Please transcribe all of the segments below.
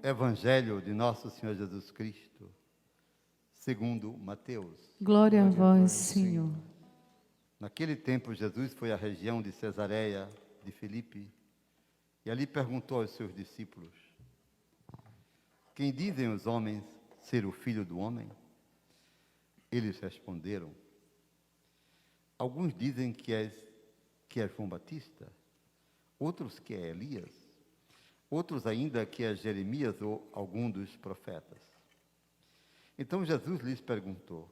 Evangelho de Nosso Senhor Jesus Cristo, segundo Mateus. Glória a vós, Senhor. Naquele tempo, Jesus foi à região de Cesareia de Filipe e ali perguntou aos seus discípulos: quem dizem os homens ser o Filho do Homem? Eles responderam: alguns dizem que és João Batista, outros que é Elias, outros ainda que é Jeremias ou algum dos profetas. Então Jesus lhes perguntou: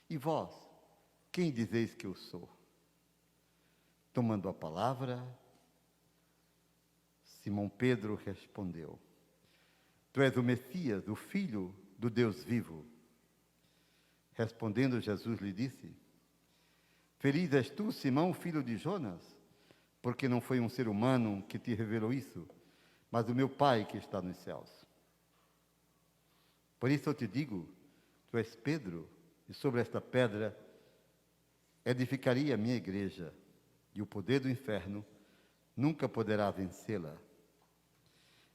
e vós, quem dizeis que eu sou? Tomando a palavra, Simão Pedro respondeu: tu és o Messias, o Filho do Deus vivo. Respondendo Jesus lhe disse: feliz és tu, Simão, filho de Jonas, porque não foi um ser humano que te revelou isso, mas o meu Pai que está nos céus. Por isso eu te digo, tu és Pedro, e sobre esta pedra edificarei a minha igreja, e o poder do inferno nunca poderá vencê-la.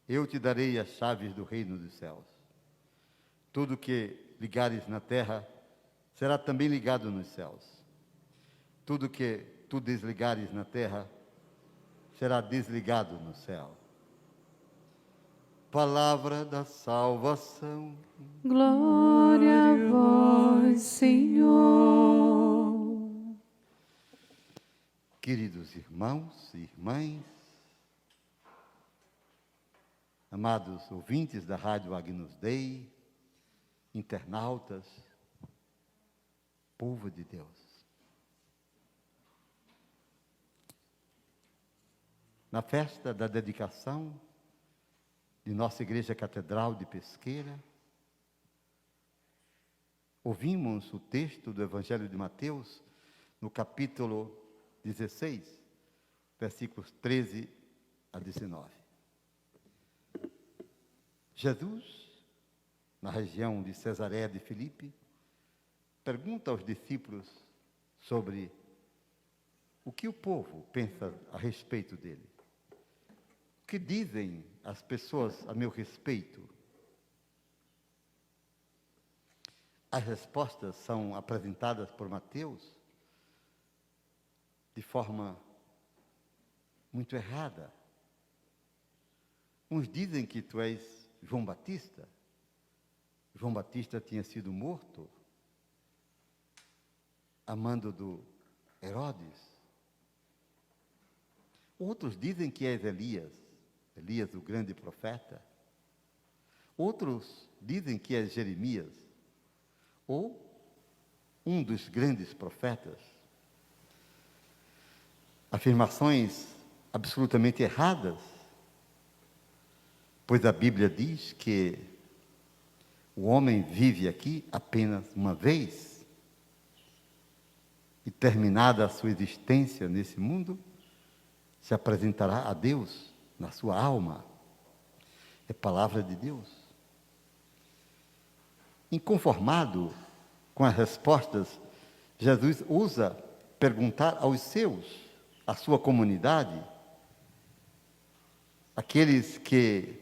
Eu te darei as chaves do reino dos céus. Tudo que ligares na terra será também ligado nos céus. Tudo que tu desligares na terra será desligado no céu. Palavra da salvação. Glória a vós, Senhor. Queridos irmãos e irmãs, amados ouvintes da Rádio Agnus Dei, internautas, povo de Deus. Na festa da dedicação de nossa Igreja Catedral de Pesqueira, ouvimos o texto do Evangelho de Mateus, no capítulo 16, versículos 13 a 19. Jesus, na região de Cesareia de Filipe, pergunta aos discípulos sobre o que o povo pensa a respeito dele. O que dizem as pessoas a meu respeito? As respostas são apresentadas por Mateus de forma muito errada. Uns dizem que tu és João Batista. João Batista tinha sido morto a mando do Herodes. Outros dizem que és Elias, Elias, o grande profeta. Outros dizem que és Jeremias, ou um dos grandes profetas. Afirmações absolutamente erradas, pois a Bíblia diz que o homem vive aqui apenas uma vez, e terminada a sua existência nesse mundo, se apresentará a Deus na sua alma. É palavra de Deus. Inconformado com as respostas, Jesus ousa perguntar aos seus, à sua comunidade, aqueles que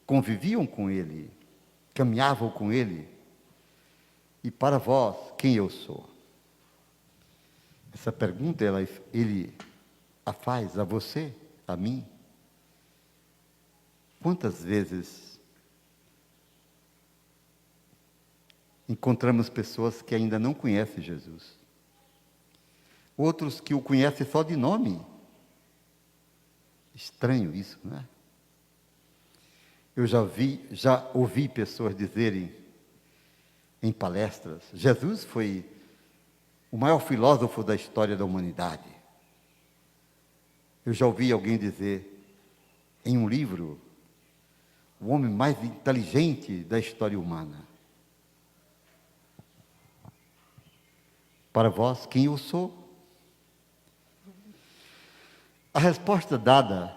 conviviam com ele, caminhavam com ele: e para vós, quem eu sou? Essa pergunta ele a faz a você, a mim. Quantas vezes encontramos pessoas que ainda não conhecem Jesus? Outros que o conhecem só de nome. Estranho isso, não é? Eu já ouvi pessoas dizerem em palestras: Jesus foi o maior filósofo da história da humanidade. Eu já ouvi alguém dizer em um livro: o homem mais inteligente da história humana. Para vós, quem eu sou? A resposta dada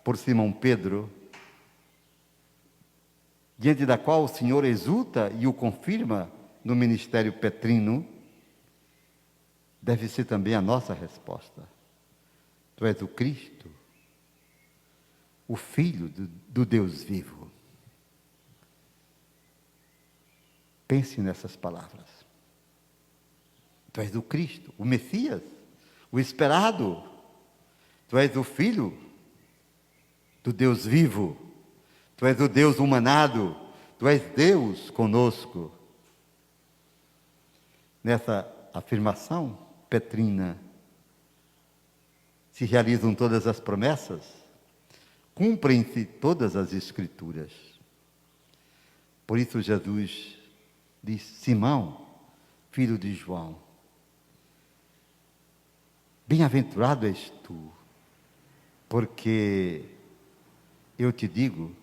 por Simão Pedro, diante da qual o Senhor exulta e o confirma no ministério petrino, deve ser também a nossa resposta. Tu és o Cristo, o Filho do Deus vivo. Pense nessas palavras. Tu és o Cristo, o Messias, o esperado. Tu és o Filho do Deus vivo. Tu és o Deus humanado. Tu és Deus conosco. Nessa afirmação petrina se realizam todas as promessas, cumprem-se todas as Escrituras. Por isso Jesus diz: Simão, filho de João, bem-aventurado és tu, porque eu te digo,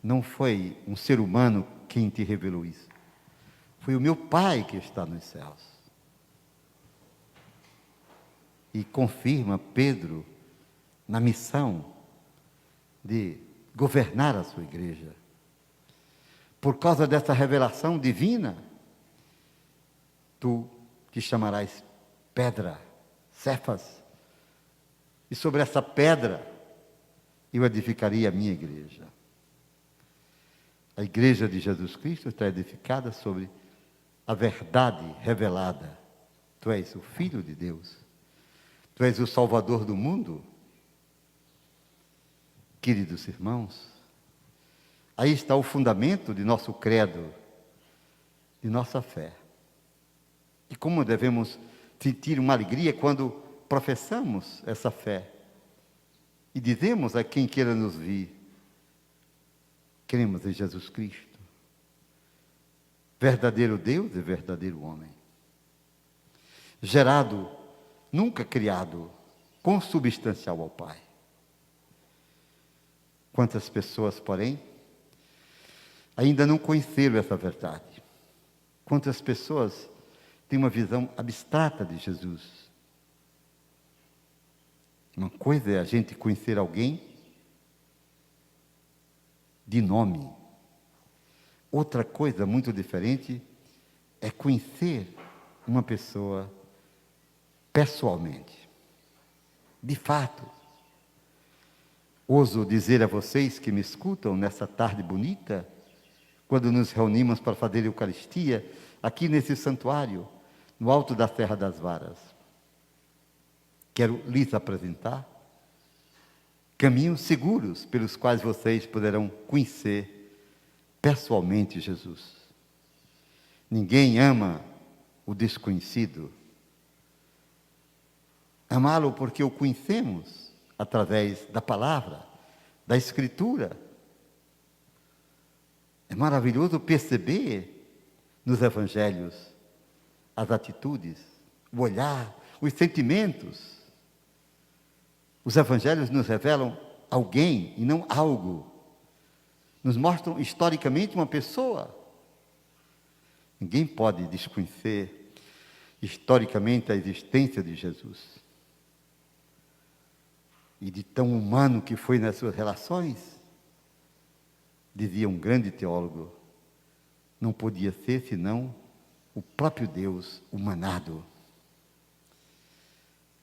não foi um ser humano quem te revelou isso, foi o meu Pai que está nos céus. E confirma Pedro na missão de governar a sua igreja. Por causa dessa revelação divina, tu te chamarás pedra, Cefas, e sobre essa pedra eu edificaria a minha igreja. A igreja de Jesus Cristo está edificada sobre a verdade revelada. Tu és o Filho de Deus. Tu és o Salvador do mundo. Queridos irmãos, aí está o fundamento de nosso credo, de nossa fé. E como devemos sentir uma alegria quando professamos essa fé e dizemos a quem queira nos vir: cremos em Jesus Cristo, verdadeiro Deus e verdadeiro homem, gerado, nunca criado, consubstancial ao Pai. Quantas pessoas, porém, ainda não conheceram essa verdade? Quantas pessoas têm uma visão abstrata de Jesus? Uma coisa é a gente conhecer alguém de nome. Outra coisa muito diferente é conhecer uma pessoa pessoalmente. De fato, ouso dizer a vocês que me escutam nessa tarde bonita, quando nos reunimos para fazer a Eucaristia, aqui nesse santuário, no alto da Serra das Varas. Quero lhes apresentar caminhos seguros pelos quais vocês poderão conhecer pessoalmente Jesus. Ninguém ama o desconhecido. Amá-lo porque o conhecemos através da palavra, da Escritura. É maravilhoso perceber nos Evangelhos as atitudes, o olhar, os sentimentos. Os Evangelhos nos revelam alguém e não algo. Nos mostram historicamente uma pessoa. Ninguém pode desconhecer historicamente a existência de Jesus. E de tão humano que foi nas suas relações, dizia um grande teólogo, não podia ser senão o próprio Deus humanado.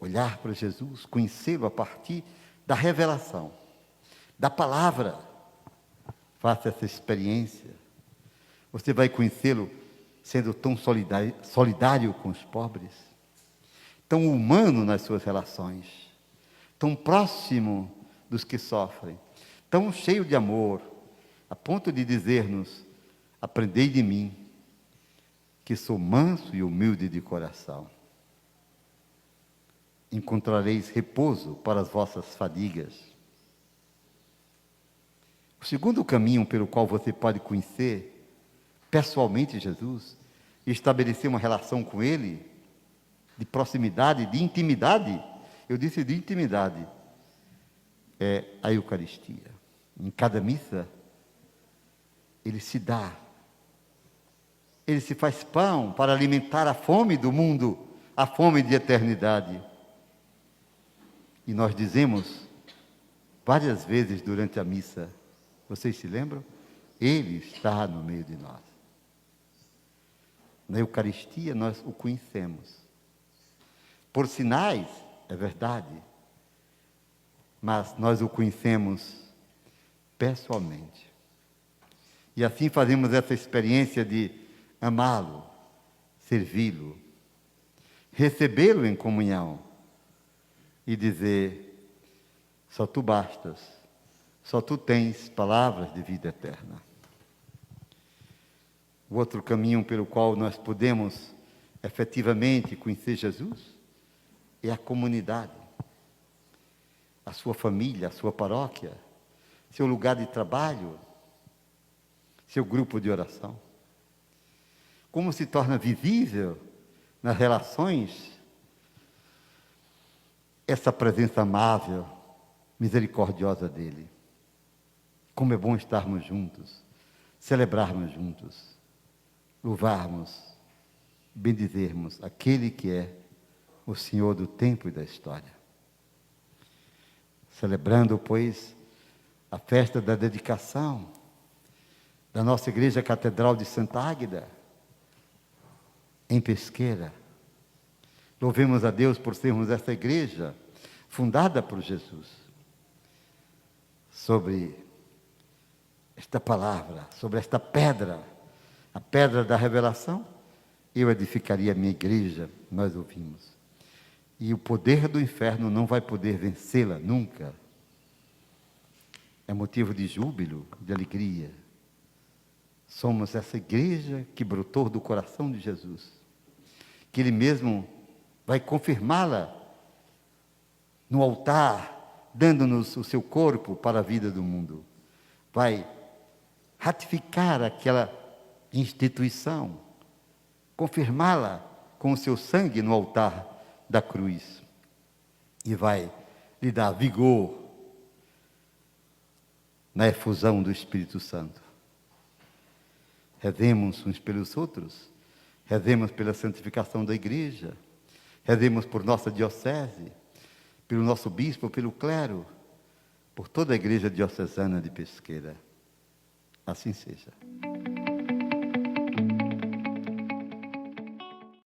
Olhar para Jesus, conhecê-lo a partir da revelação, da palavra. Faça essa experiência. Você vai conhecê-lo sendo tão solidário com os pobres, tão humano nas suas relações, tão próximo dos que sofrem, tão cheio de amor, a ponto de dizer-nos: aprendei de mim, que sou manso e humilde de coração. Encontrareis repouso para as vossas fadigas. O segundo caminho pelo qual você pode conhecer pessoalmente Jesus e estabelecer uma relação com Ele, de proximidade, de intimidade, eu disse de intimidade, é a Eucaristia. Em cada missa, Ele se dá. Ele se faz pão para alimentar a fome do mundo, a fome de eternidade. E nós dizemos várias vezes durante a missa, vocês se lembram? Ele está no meio de nós. Na Eucaristia nós o conhecemos. Por sinais, é verdade, mas nós o conhecemos pessoalmente. E assim fazemos essa experiência de amá-lo, servi-lo, recebê-lo em comunhão e dizer: só tu bastas, só tu tens palavras de vida eterna. O outro caminho pelo qual nós podemos efetivamente conhecer Jesus é a comunidade, a sua família, a sua paróquia, seu lugar de trabalho, seu grupo de oração. Como se torna visível nas relações essa presença amável, misericordiosa dele. Como é bom estarmos juntos, celebrarmos juntos, louvarmos, bendizermos aquele que é o Senhor do tempo e da história. Celebrando, pois, a festa da dedicação da nossa Igreja Catedral de Santa Águeda, em Pesqueira. Louvemos a Deus por sermos essa igreja fundada por Jesus. Sobre esta palavra, sobre esta pedra, a pedra da revelação, eu edificaria a minha igreja, nós ouvimos. E o poder do inferno não vai poder vencê-la nunca. É motivo de júbilo, de alegria. Somos essa igreja que brotou do coração de Jesus, que Ele mesmo vai confirmá-la no altar, dando-nos o seu corpo para a vida do mundo. Vai ratificar aquela instituição, confirmá-la com o seu sangue no altar da cruz. E vai lhe dar vigor na efusão do Espírito Santo. Rezemos uns pelos outros, rezemos pela santificação da igreja, rezemos por nossa diocese, pelo nosso bispo, pelo clero, por toda a igreja diocesana de Pesqueira. Assim seja.